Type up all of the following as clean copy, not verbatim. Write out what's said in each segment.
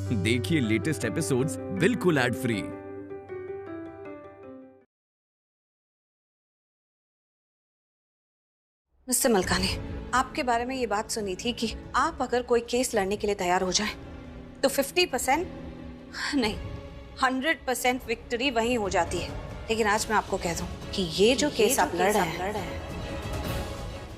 देखिए latest episodes बिल्कुल ad free. Mister Malkani, आपके बारे में ये बात सुनी थी कि आप अगर कोई केस लड़ने के लिए तैयार हो जाएं, तो 50% नहीं 100% विक्ट्री वहीं हो जाती है। लेकिन आज मैं आपको कह दूं कि ये जो केस आप लड़ रहे हैं,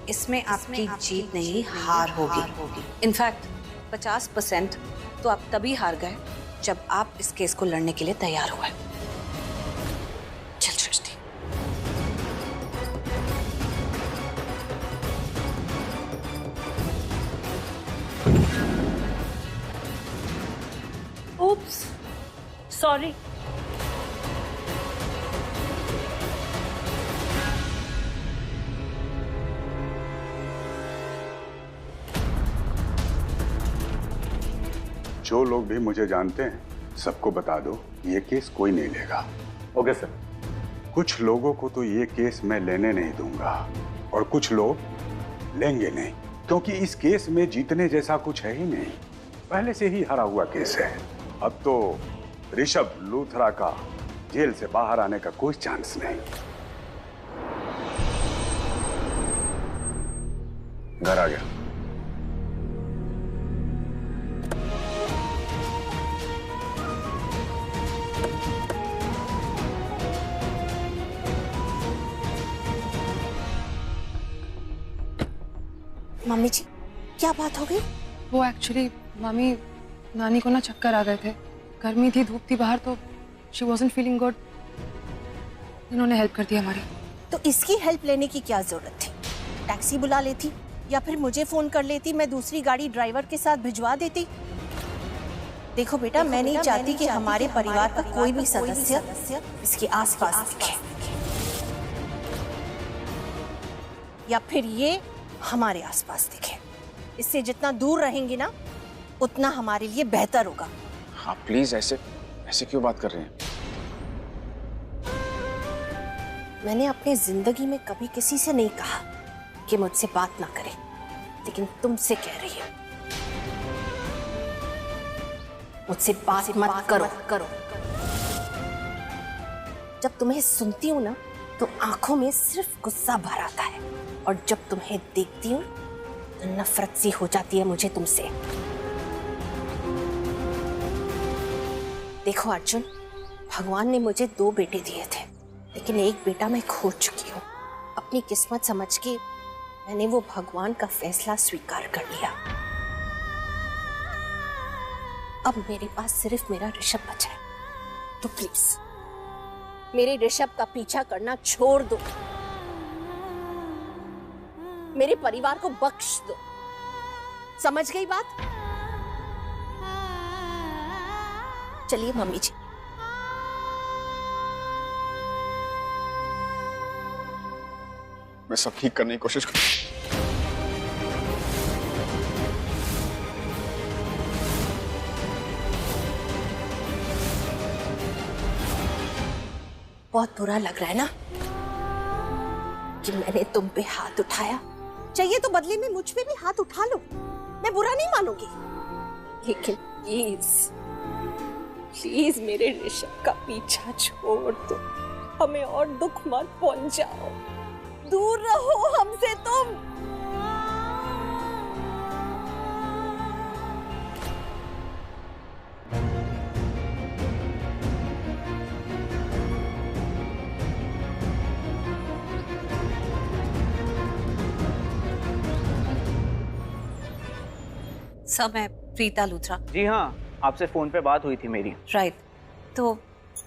इसमें आपकी जीत नहीं हार होगी। इनफैक्ट 50% तो आप तभी हार गए जब आप इस केस को लड़ने के लिए तैयार हुए। चल सृष्टि। Oops, sorry. जो लोग भी मुझे जानते हैं सबको बता दो ये केस कोई नहीं लेगा। Okay sir. कुछ लोगों को तो ये केस मैं लेने नहीं दूंगा और कुछ लोग लेंगे नहीं, क्योंकि इस केस में जीतने जैसा कुछ है ही नहीं। पहले से ही हारा हुआ केस है। अब तो ऋषभ लूथरा का जेल से बाहर आने का कोई चांस नहीं। घर आ गया। मम्मी जी, क्या बात हो गई? वो एक्चुअली मम्मी, नानी को ना चक्कर आ गए थे। गर्मी थी, धूप थी बाहर, तो शी वॉजंट फीलिंग गुड। इन्होंने हेल्प कर दी हमारी। तो इसकी हेल्प लेने की क्या जरूरत थी? टैक्सी बुला लेती या फिर मुझे फोन कर लेती, मैं दूसरी गाड़ी ड्राइवर के साथ भिजवा देती। देखो बेटा, मैं नहीं चाहती कि हमारे परिवार का कोई भी सदस्य इसके आसपास दिखे, या फिर ये हमारे आसपास दिखे। इससे जितना दूर रहेंगे ना, उतना हमारे लिए बेहतर होगा। हाँ प्लीज, ऐसे क्यों बात कर रहे हैं? मैंने अपनी जिंदगी में कभी किसी से नहीं कहा कि मुझसे बात ना करे, लेकिन तुमसे कह रही हूं, मुझसे बात मत करो। जब तुम्हें सुनती हूं ना, तो आंखों में सिर्फ गुस्सा भर आता है, और जब तुम्हें देखती हूं तो नफरत सी हो जाती है मुझे तुमसे। देखो अर्जुन, भगवान ने मुझे 2 बेटे दिए थे, लेकिन एक बेटा मैं खो चुकी हूँ। अपनी किस्मत समझ के मैंने वो भगवान का फैसला स्वीकार कर लिया। अब मेरे पास सिर्फ मेरा ऋषभ बचा है, तो प्लीज मेरे ऋषभ का पीछा करना छोड़ दो, मेरे परिवार को बख्श दो। समझ गई बात? चलिए मम्मी जी। मैं सब ठीक करने की कोशिश कर। बहुत बुरा लग रहा है ना कि मैंने तुम पे हाथ उठाया। चाहिए तो बदले में मुझ पे भी हाथ उठा लो, मैं बुरा नहीं मानूंगी। लेकिन प्लीज मेरे ऋषभ का पीछा छोड़ दो, हमें और दुख मत पहुंचाओ। दूर रहो हमसे तुम। सर, मैं प्रीता लूथरा। जी हाँ, आपसे फोन पे बात हुई थी मेरी। राइट, तो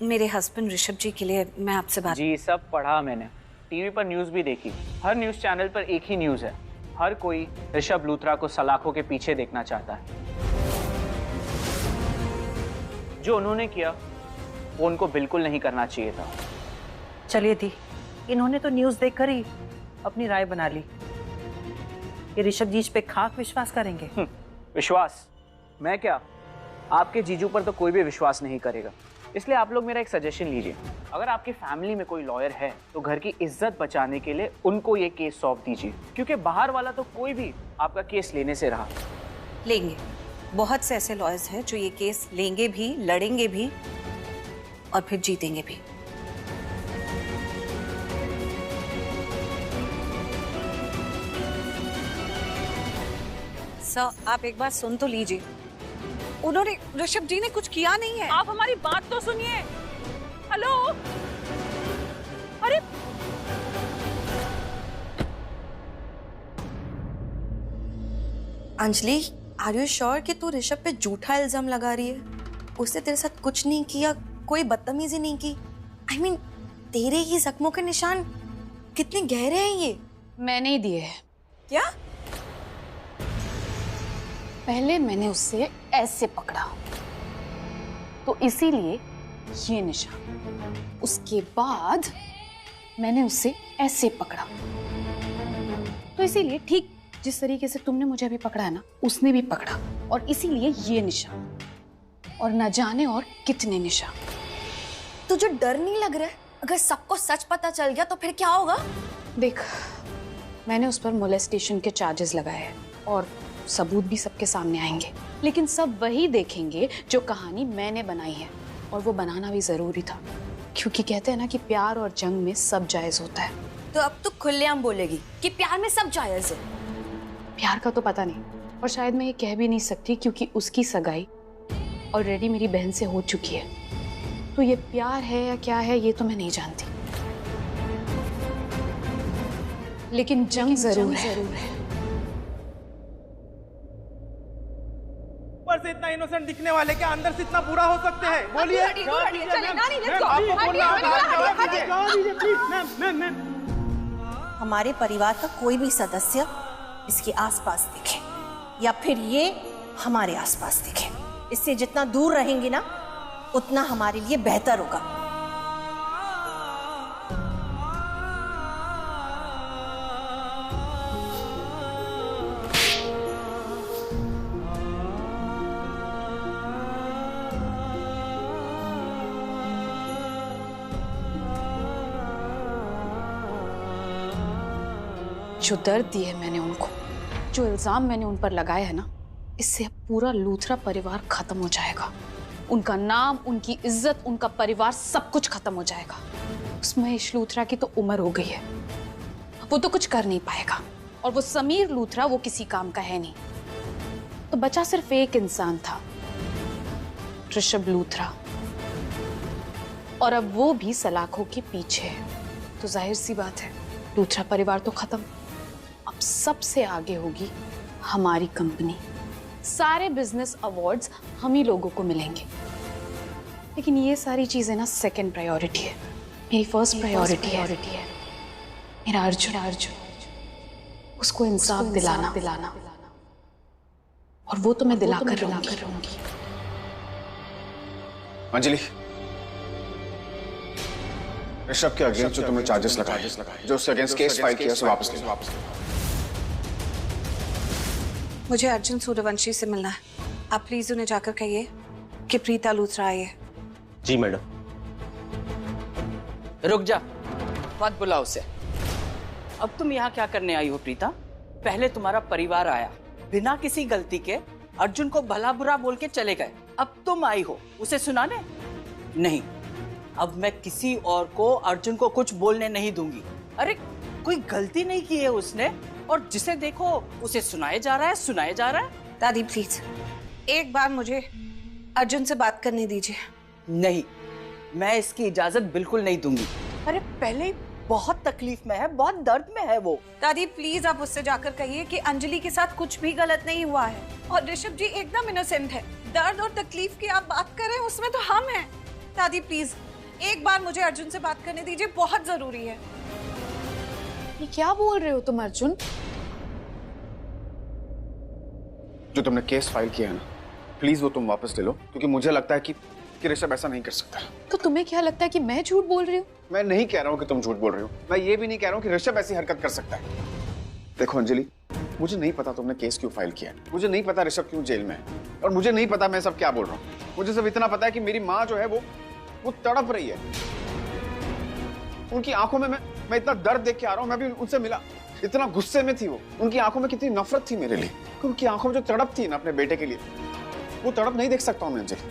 मेरे हस्बैंड ऋषभ जी के लिए मैं आपसे बात। जी, सब पढ़ा मैंने, टीवी पर न्यूज़ भी देखी। हर न्यूज़ चैनल पर एक ही न्यूज़ है, हर कोई ऋषभ लूथरा को सलाखों के पीछे देखना चाहता है। जो उन्होंने किया वो उनको बिल्कुल नहीं करना चाहिए था। चलिए दी, इन्होंने तो न्यूज़ देखकर ही अपनी राय बना ली। ये ऋषभ जी इस पे खाक विश्वास करेंगे। विश्वास? मैं क्या, आपके जीजू पर तो कोई भी विश्वास नहीं करेगा। इसलिए आप लोग मेरा एक सजेशन लीजिए, अगर आपकी फैमिली में कोई लॉयर है तो घर की इज्जत बचाने के लिए उनको ये केस सौंप दीजिए, क्योंकि बाहर वाला तो कोई भी आपका केस लेने से रहा। लेंगे, बहुत से ऐसे लॉयर्स हैं जो ये केस लेंगे भी, लड़ेंगे भी और फिर जीतेंगे भी। सर, आप एक बात सुन तो लीजिए। उन्होंने, ऋषभ जी ने कुछ किया नहीं है। आप हमारी बात तो सुनिए। हेलो, अरे अंजलि, आर यू श्योर कि तू ऋषभ पे झूठा इल्जाम लगा रही है? उसने तेरे साथ कुछ नहीं किया, कोई बदतमीजी नहीं की। I mean, तेरे ही जख्मों के निशान कितने गहरे हैं ये? मैंने ही दिए है। क्या? पहले मैंने उससे ऐसे पकड़ा तो इसीलिए ये निशान, उसके बाद मैंने उससे ऐसे पकड़ा तो इसीलिए ठीक जिस तरीके से तुमने मुझे अभी पकड़ा है ना, उसने भी पकड़ा और इसीलिए ये निशान, और न जाने और कितने निशान। तुझे डर नहीं लग रहा है? अगर सबको सच पता चल गया तो फिर क्या होगा? देख, मैंने उस पर मोलेस्टेशन के चार्जेस लगाए हैं और सबूत भी सबके सामने आएंगे, लेकिन सब वही देखेंगे जो कहानी मैंने बनाई है, और वो बनाना भी जरूरी था क्योंकि कहते हैं ना कि प्यार और जंग में सब जायज होता है। तो अब तू खुलेआम बोलेगी कि प्यार में सब जायज है? प्यार का तो पता नहीं, और शायद मैं ये कह भी नहीं सकती क्योंकि उसकी सगाई ऑलरेडी मेरी बहन से हो चुकी है। तो ये प्यार है या क्या है ये तो मैं नहीं जानती, लेकिन जंग जरूर है। ऊपर से इतना इनोसेंट दिखने वाले क्या अंदर से इतना बुरा हो सकते हैं? बोलिए। हमारे परिवार का कोई भी सदस्य इसके आसपास दिखे या फिर ये हमारे आसपास दिखे, इससे जितना दूर रहेंगे ना उतना हमारे लिए बेहतर होगा। जो दर्द दिए मैंने उनको, जो इल्जाम मैंने उन पर लगाया है ना, इससे अब पूरा लूथरा परिवार खत्म हो जाएगा। उनका नाम, उनकी इज्जत, उनका परिवार, सब कुछ खत्म हो जाएगा। उस महेश लूथरा की तो उम्र हो गई है, वो तो कुछ कर नहीं पाएगा, और वो समीर लूथरा वो किसी काम का है नहीं। तो बचा सिर्फ एक इंसान था, ऋषभ लूथरा, और अब वो भी सलाखों के पीछे है। तो जाहिर सी बात है लूथरा परिवार तो खत्म। अब सबसे आगे होगी हमारी कंपनी। सारे बिजनेस अवार्ड्स हम ही लोगों को मिलेंगे, लेकिन ये सारी चीजें ना सेकंड प्रायोरिटी है। मेरी फर्स्ट प्रायोरिटी है मेरा अर्जुन। उसको इंसाफ दिलाना, और वो तो मैं दिलाकर रहूंगी। अंजलि, ऋषभ के अगेंस्ट जो तुमने चार्जेस लगाए, जो उसके अगेंस्ट केस फाइल किया, उसे वापस ले। मुझे अर्जुन सूर्यवंशी से मिलना है। आप प्लीज उन्हें जाकर कहिए कि प्रीता लूथरा आई है। जी मैडम। रुक जा, मत बुलाओ उसे। अब तुम यहाँ क्या करने आई हो प्रीता? पहले तुम्हारा परिवार आया, बिना किसी गलती के अर्जुन को भला बुरा बोल के चले गए। अब तुम आई हो उसे सुनाने? नहीं, अब मैं किसी और को अर्जुन को कुछ बोलने नहीं दूंगी। अरे कोई गलती नहीं की है उसने, और जिसे देखो उसे सुनाए जा रहा है। दादी प्लीज एक बार मुझे अर्जुन से बात करने दीजिए। नहीं, मैं इसकी इजाजत बिल्कुल नहीं दूंगी। अरे पहले बहुत तकलीफ में है, बहुत दर्द में है वो। दादी प्लीज आप उससे जाकर कहिए कि अंजलि के साथ कुछ भी गलत नहीं हुआ है और ऋषभ जी एकदम इनोसेंट है। दर्द और तकलीफ की आप बात कर रहे हैं, उसमें तो हम हैं। दादी प्लीज एक बार मुझे अर्जुन से बात करने दीजिए, बहुत जरूरी है। ये क्या बोल रहे हो तुम अर्जुन? जो तुमने केस फाइल किया है ना, प्लीज वो तुम वापस ले लो, क्योंकि मुझे लगता है कि ऋषभ ऐसा नहीं कर सकता। तो तुम्हें क्या लगता है कि मैं झूठ बोल रही हूँ? मैं नहीं कह रहा हूँ कि तुम झूठ बोल रही हो, मैं ये भी नहीं कह रहा हूँ कि ऋषभ ऐसी हरकत कर सकता है। देखो अंजलि, मुझे नहीं पता तुमने केस क्यों फाइल किया है, मुझे नहीं पता ऋषभ क्यों जेल में है, और मुझे नहीं पता मैं सब क्या बोल रहा हूँ। मुझे सिर्फ इतना पता है कि मेरी माँ जो है वो तड़प रही है। उनकी आंखों में मैं इतना दर्द देख के आ रहा हूँ। मैं भी उनसे मिला, इतना गुस्से में थी वो, उनकी आंखों में कितनी नफरत थी मेरे लिए। उनकी आंखों में जो तड़प थी ना अपने बेटे के लिए, वो तड़प नहीं देख सकता हूँ मैं अंजलि,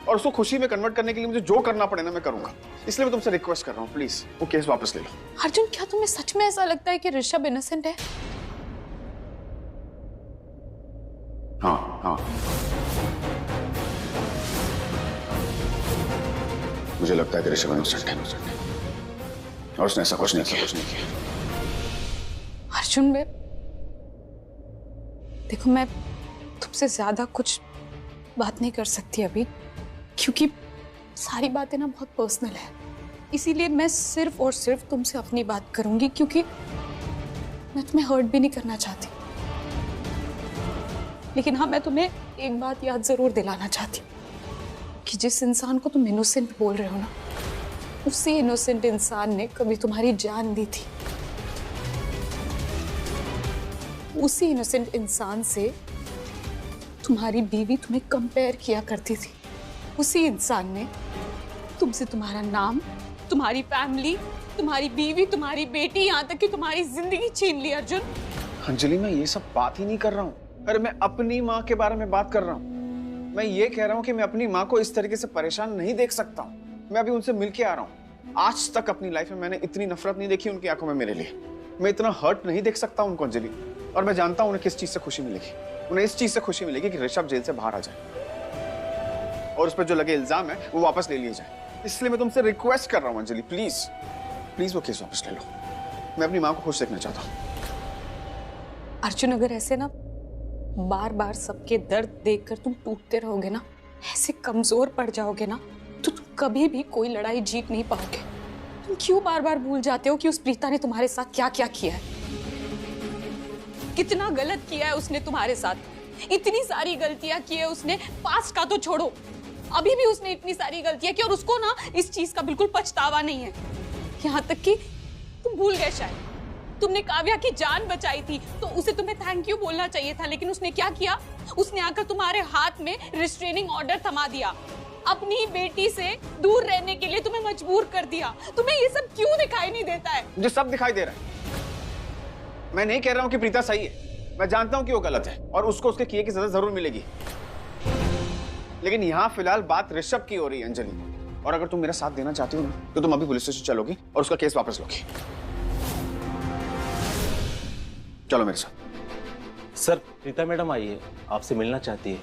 और उसको खुशी में कन्वर्ट करने के लिए मुझे जो करना पड़े ना मैं करूंगा। इसलिए मैं तुमसे रिक्वेस्ट कर रहा हूँ, प्लीज वो केस वापस ले लो। अर्जुन, क्या तुम्हें सच में ऐसा लगता है कि ऋषभ इनोसेंट है? हाँ हाँ, मुझे लगता है कि ऋषभ इनोसेंट है और उसने ऐसा कुछ नहीं किया। अर्जुन, देखो मैं तुमसे ज्यादा कुछ बात नहीं कर सकती अभी, क्योंकि सारी बातें ना बहुत पर्सनल है। इसीलिए मैं सिर्फ और सिर्फ तुमसे अपनी बात करूंगी, क्योंकि मैं तुम्हें हर्ट भी नहीं करना चाहती। लेकिन हाँ, मैं तुम्हें एक बात याद जरूर दिलाना चाहती हूँ कि जिस इंसान को तुम इनोसेंट बोल रहे हो ना, उसी इनोसेंट इंसान ने कभी तुम्हारी जान दी थी। उसी इनोसेंट इंसान से तुम्हारी बीवी तुम्हें कंपेयर किया करती थी। उसी इंसान ने तुमसे तुम्हारा नाम, तुम्हारी फैमिली, तुम्हारी बीवी, तुम्हारी बेटी, यहाँ तक कि तुम्हारी जिंदगी छीन ली। अर्जुन, अंजलि, मैं ये सब बात ही नहीं कर रहा हूँ। अरे मैं अपनी माँ के बारे में बात कर रहा हूँ। मैं ये कह रहा हूँ कि मैं अपनी माँ को इस तरीके से परेशान नहीं देख सकता हूँ। मैं अभी उनसे मिलके आ रहा हूँ। आज तक अपनी लाइफ में मैंने इतनी नफरत नहीं देखी उनकी आंखों में मेरे लिए। मैं इतना हर्ट नहीं देख सकता उनको अंजलि। और मैं जानता हूँ उन्हें किस चीज से खुशी मिलेगी। उन्हें इस चीज से खुशी मिलेगी कि ऋषभ जेल से बाहर आ जाए और उस पर जो लगे इल्जाम है वो वापस ले लिए जाए। इसलिए मैं तुमसे रिक्वेस्ट कर रहा हूँ अंजलि, प्लीज प्लीज वो केस वापस ले लो। मैं अपनी माँ को खुश देखना चाहता हूँ। अर्जुन, अगर ऐसे ना बार बार सबके दर्द देखकर तुम टूटते रहोगे ना, ऐसे कमजोर पड़ जाओगे ना, तो तुम कभी भी कोई लड़ाई जीत नहीं पाओगे। तुम क्यों बार बार भूल जाते हो कि उस प्रीता ने तुम्हारे साथ क्या क्या किया है, कितना गलत किया है उसने तुम्हारे साथ। इतनी सारी गलतियां की है उसने, पास्ट का तो छोड़ो, अभी भी उसने इतनी सारी गलतियां की और उसको ना इस चीज का बिल्कुल पछतावा नहीं है। यहाँ तक कि तुम भूल गए शायद, तुमने काव्या की जान बचाई थी तो उसे तुम्हें थैंक यू बोलना चाहिए था, लेकिन उसने क्या किया? उसने आकर तुम्हारे हाथ में रिस्ट्रेनिंग ऑर्डर थमा दिया, अपनी बेटी से दूर रहने के लिए तुम्हें मजबूर कर दिया। तुम्हें ये सब क्यों दिखाई नहीं देता है? मुझे सब दिखाई दे रहा है। मैं नहीं कह रहा हूं कि प्रीता सही है, मैं जानता हूं कि वो गलत है और उसको उसके किए की सजा जरूर मिलेगी। लेकिन यहाँ फिलहाल बात ऋषभ की हो रही है अंजलि, और अगर तुम मेरा साथ देना चाहती हो ना तो तुम अभी पुलिस स्टेशन चलोगी और उसका केस वापस लोगी। चलो मेरे साथ। सर, प्रीता मैडम आई है, आपसे मिलना चाहती है।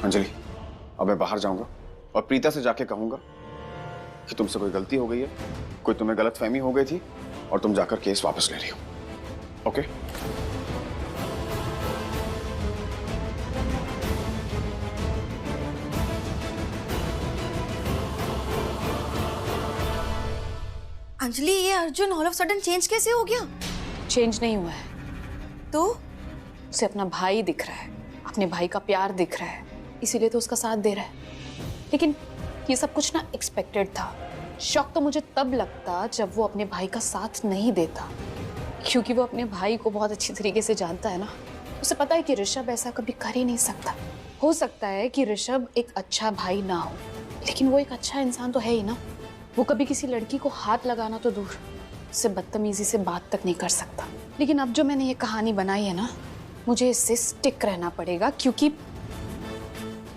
अंजलि, अब मैं बाहर जाऊंगा और प्रीता से जाके कहूंगा कि तुमसे कोई गलती हो गई है, कोई तुम्हें गलतफहमी हो गई थी और तुम जाकर केस वापस ले रही हो। ओके? अंजलि, ये Arjun all of sudden change कैसे हो गया? चेंज नहीं हुआ है तो उसे अपना भाई दिख रहा है, अपने भाई का प्यार दिख रहा है, इसीलिए तो उसका साथ दे रहा है। लेकिन ये सब कुछ ना एक्सपेक्टेड था। शौक तो मुझे तब लगता जब वो अपने भाई का साथ नहीं देता, क्योंकि वो अपने भाई को बहुत अच्छी तरीके से जानता है ना। उसे पता है कि ऋषभ ऐसा कभी कर ही नहीं सकता। हो सकता है कि ऋषभ एक अच्छा भाई ना हो, लेकिन वो एक अच्छा इंसान तो है ही ना। वो कभी किसी लड़की को हाथ लगाना तो दूर, उससे बदतमीजी से बात तक नहीं कर सकता। लेकिन अब जो मैंने ये कहानी बनाई है ना, मुझे इससे स्टिक रहना पड़ेगा, क्योंकि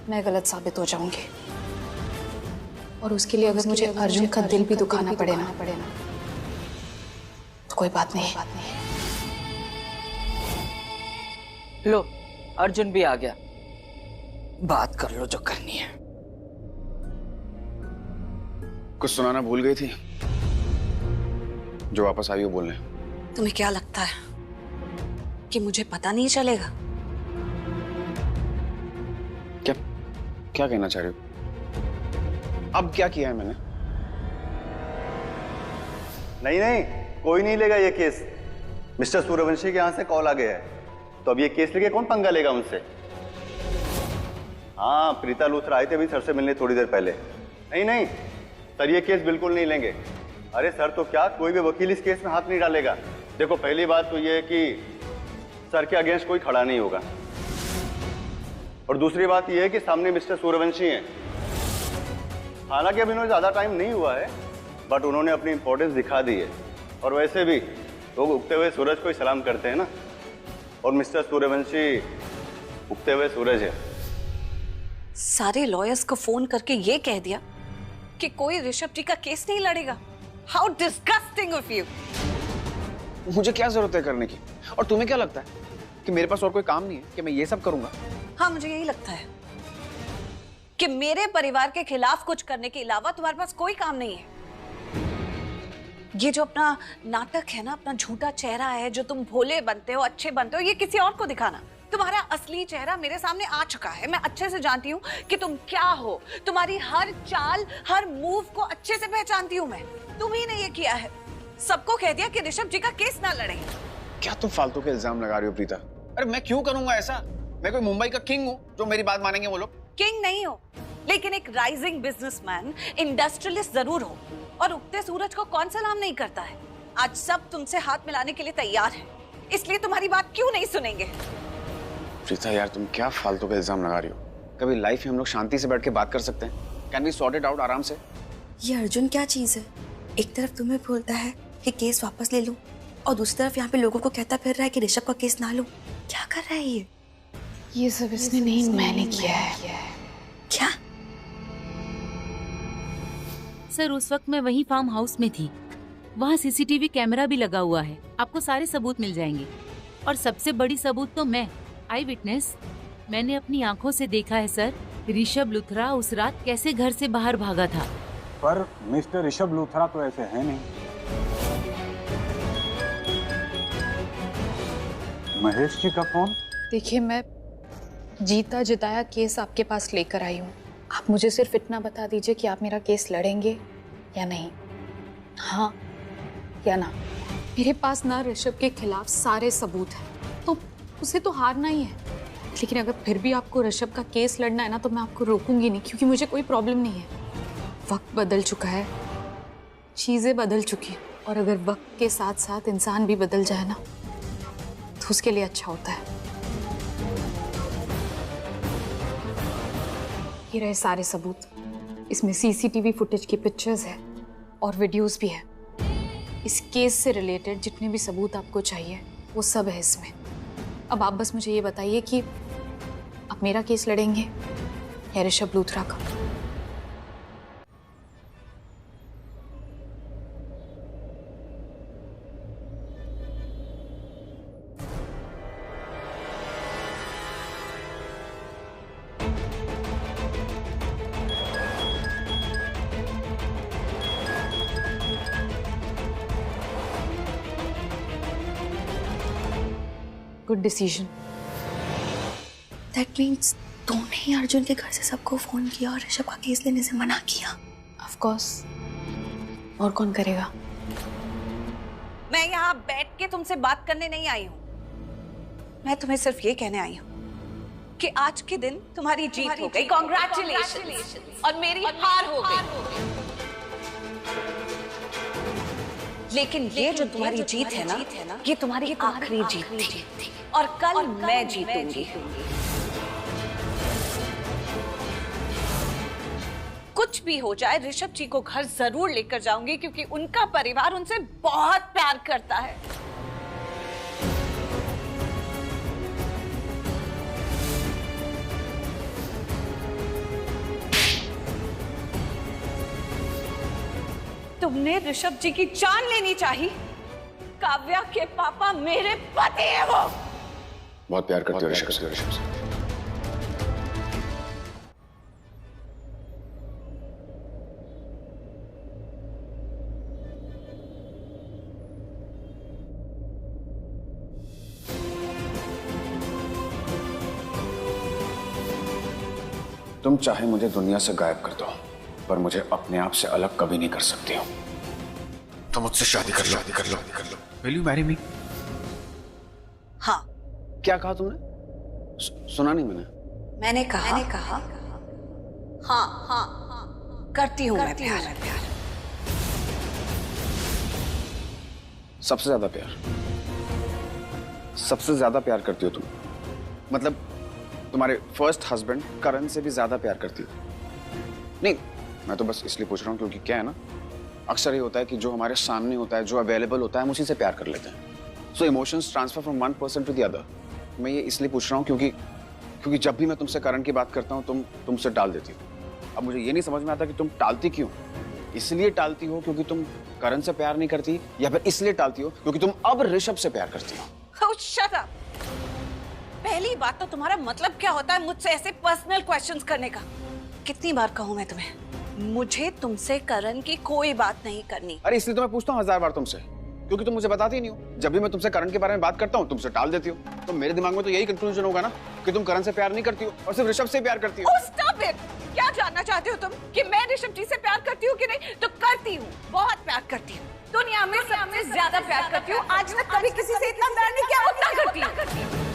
मैं गलत साबित हो जाऊंगी। और उसके लिए अगर मुझे अर्जुन का दिल भी दुखाना पड़े ना तो कोई बात नहीं। लो, अर्जुन भी आ गया, बात कर लो जो करनी है। कुछ सुनाना भूल गई थी जो वापस आई हो बोलने। तुम्हें क्या लगता है कि मुझे पता नहीं चलेगा? क्या क्या कहना चाह रही हो? अब क्या किया है मैंने? नहीं, कोई नहीं लेगा ये केस। मिस्टर सूर्यवंशी के यहाँ से कॉल आ गया है, तो अब ये केस लेके कौन पंगा लेगा उनसे? हाँ, प्रीता लूथरा आए थे अभी सर से मिलने थोड़ी देर पहले। नहीं सर, ये केस बिल्कुल नहीं लेंगे। अरे सर तो क्या, कोई भी वकील इस केस में हाथ नहीं डालेगा। देखो, पहली बात तो ये है कि सर के अगेंस्ट कोई खड़ा नहीं होगा, और दूसरी बात ये है कि सामने मिस्टर सूर्यवंशी हैं। हालांकि अभी इन्होंने ज्यादा टाइम नहीं हुआ है, बट उन्होंने अपनी इंपॉर्टेंस दिखा दी है। और वैसे भी लोग उगते हुए सूरज को ही सलाम करते हैं ना, और मिस्टर सूर्यवंशी उगते हुए सूरज है। सारे लॉयर्स को फोन करके ये कह दिया कि कोई ऋषभ जी का केस नहीं लड़ेगा। How disgusting of you. मुझे क्या जरूरत है करने की? और तुम्हें क्या लगता है कि मेरे पास और कोई काम नहीं है कि मैं ये सब करूंगा? हाँ, मुझे यही लगता है कि मेरे परिवार के खिलाफ कुछ करने के अलावा तुम्हारे पास कोई काम नहीं है। ये जो अपना नाटक है ना, अपना झूठा चेहरा है, जो तुम भोले बनते हो, अच्छे बनते हो, ये किसी और को दिखाना। तुम्हारा असली चेहरा मेरे सामने आ चुका है। मैं अच्छे से जानती हूँ कि तुम क्या हो। तुम्हारी हर चाल, हर मूव को अच्छे से पहचानती हूँ मैं। तुम ही ने ये किया है, सबको कह दिया कि ऋषभ जी का केस ना लड़े। क्या तुम फालतू के इल्जाम लगा रही हो प्रीता? अरे मैं क्यों करूंगा ऐसा? मैं कोई मुंबई का किंग हूँ जो मेरी बात मानेंगे वो लोग? किंग नहीं हो, लेकिन एक राइजिंग बिजनेसमैन, इंडस्ट्रियलिस्ट जरूर हो। और उगते सूरज को कौन सलाम नहीं करता है? आज सब तुमसे हाथ मिलाने के लिए तैयार है, इसलिए तुम्हारी बात क्यों नहीं सुनेंगे? प्रीता यार, तुम क्या फालतू के इल्जाम लगा रही हो? कभी लाइफ में हम लोग शांति से बैठ के बात कर सकते हैं? Can we sort it out आराम से? ये अर्जुन क्या चीज है? एक तरफ तुम्हें बोलता है कि केस वापस ले लो, और दूसरी तरफ यहाँ पे लोगों को कहता फिर रहा है कि ऋषभ का केस ना लो। क्या कर रहा है ये सब इसने नहीं, मैंने किया है। क्या? सर, उस वक्त मैं वहीं फार्म हाउस में थी। वहाँ सीसीटीवी कैमरा भी लगा हुआ है, आपको सारे सबूत मिल जाएंगे। और सबसे बड़ी सबूत तो मैं, आई विटनेस, मैंने अपनी आंखों से देखा है सर, ऋषभ लुथरा उस रात कैसे घर से बाहर भागा था। पर मिस्टर ऋषभ लुथरा तो ऐसे है नहीं। महेश जी का फोन? देखिए, मैं जीता जिताया केस आपके पास लेकर आई हूँ। आप मुझे सिर्फ इतना बता दीजिए कि आप मेरा केस लड़ेंगे या नहीं, हाँ या ना। मेरे पास ना ऋषभ के खिलाफ सारे सबूत हैं, तो उसे तो हारना ही है। लेकिन अगर फिर भी आपको ऋषभ का केस लड़ना है ना, तो मैं आपको रोकूंगी नहीं, क्योंकि मुझे कोई प्रॉब्लम नहीं है। वक्त बदल चुका है, चीजें बदल चुकी हैं, और अगर वक्त के साथ साथ इंसान भी बदल जाए ना, तो उसके लिए अच्छा होता है। ये रहे सारे सबूत। इसमें सीसीटीवी फुटेज की पिक्चर्स है और वीडियोस भी है। इस केस से रिलेटेड जितने भी सबूत आपको चाहिए वो सब है इसमें। अब आप बस मुझे ये बताइए कि आप मेरा केस लड़ेंगे या ऋषभ लूथरा का? Good decision. दैट मीन्स तूने ही अर्जुन के घर से सबको फोन किया और ऋषभ का केस लेने से मना किया? ऑफ कोर्स, और कौन करेगा? मैं यहाँ बैठ के तुमसे बात करने नहीं आई हूँ। मैं तुम्हें सिर्फ ये कहने आई हूँ कि आज के दिन तुम्हारी जीत हो गई, कांग्रेचुलेशंस, और मेरी हार हो गई। लेकिन ये जो तुम्हारी जीत है ना, ये तुम्हारी आखिरी जीत थी, और कल मैं जीतूंगी। कुछ भी हो जाए, ऋषभ जी को घर जरूर लेकर जाऊंगी, क्योंकि उनका परिवार उनसे बहुत प्यार करता है। तुमने ऋषभ जी की जान लेनी चाहिए। काव्या के पापा मेरे पति है। वो बहुत प्यार करती हो ऋषभ से। तुम चाहे मुझे दुनिया से गायब कर दो, पर मुझे अपने आप से अलग कभी नहीं कर सकती हो। तो मुझसे शादी कर लो। Will you marry me? हाँ। क्या कहा तुमने? सुना नहीं मैंने कहा हाँ, करती हूँ मैं प्यार। सबसे ज्यादा प्यार करती हो तुम। मतलब तुम्हारे फर्स्ट हस्बैंड करण से भी ज्यादा प्यार करती हो। नहीं, मैं तो बस इसलिए पूछ रहा हूँ क्योंकि क्या है ना, अक्सर ये होता है कि जो हमारे सामने होता है, जो अवेलेबल होता है, हम उसी से प्यार कर लेते हैं। So emotions transfer from one person to the other. मैं ये इसलिए पूछ रहा हूँ क्योंकि जब भी मैं तुमसे करण की बात करता हूँ तुम तुमसे टाल देती हो। अब मुझे ये नहीं समझ में आता कि तुम टालती क्यों। इसलिए टालती हो क्योंकि तुम करण से प्यार नहीं करती, या फिर इसलिए टालती हो क्योंकि तुम अब ऋषभ से प्यार करती हो? Oh, shut up! पहली बात तो तुम्हारा मतलब क्या होता है मुझसे ऐसे पर्सनल क्वेश्चंस करने का? कितनी बार कहूं मैं तुम्हें, मुझे तुमसे करण की कोई बात नहीं करनी। अरे इसलिए तो मैं पूछता हूँ 1000 बार तुमसे, क्योंकि तुम मुझे बताती ही नहीं हो। जब भी मैं तुमसे करण के बारे में बात करता हूँ तुमसे टाल देती हो। तो मेरे दिमाग में तो यही कंक्लूजन होगा ना कि तुम करण से प्यार नहीं करती हो और सिर्फ ऋषभ से प्यार करती हो। Oh, stop it! क्या जानना चाहते हो तुम कि मैं ऋषभ जी से प्यार करती हूँ कि नहीं? तो करती हूँ, बहुत प्यार करती हूँ। दुनिया में सबसे ज्यादा प्यार करती हूँ। आज तक कभी किसी से इतना प्यार नहीं किया, उतना करती हूँ।